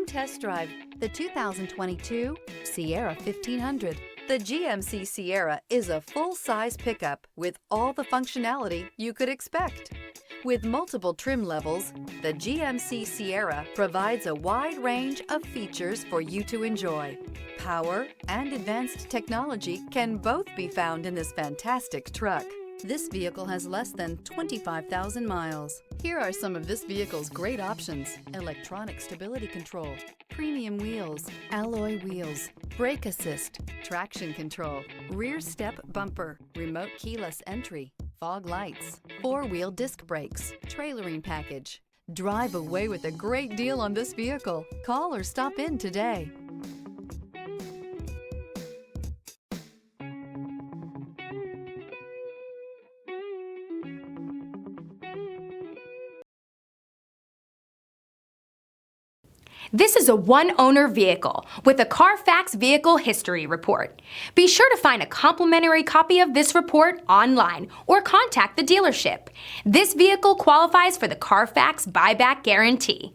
test drive the 2022 Sierra 1500. The GMC Sierra is a full-size pickup with all the functionality you could expect. With multiple trim levels, the GMC Sierra provides a wide range of features for you to enjoy. Power and advanced technology can both be found in this fantastic truck. This vehicle has less than 25,000 miles. Here are some of this vehicle's great options: electronic stability control, premium wheels, alloy wheels, brake assist, traction control, rear step bumper, remote keyless entry, fog lights, four-wheel disc brakes, trailering package. Drive away with a great deal on this vehicle. Call or stop in today. This is a one-owner vehicle with a CARFAX Vehicle History Report. Be sure to find a complimentary copy of this report online or contact the dealership. This vehicle qualifies for the CARFAX Buyback Guarantee.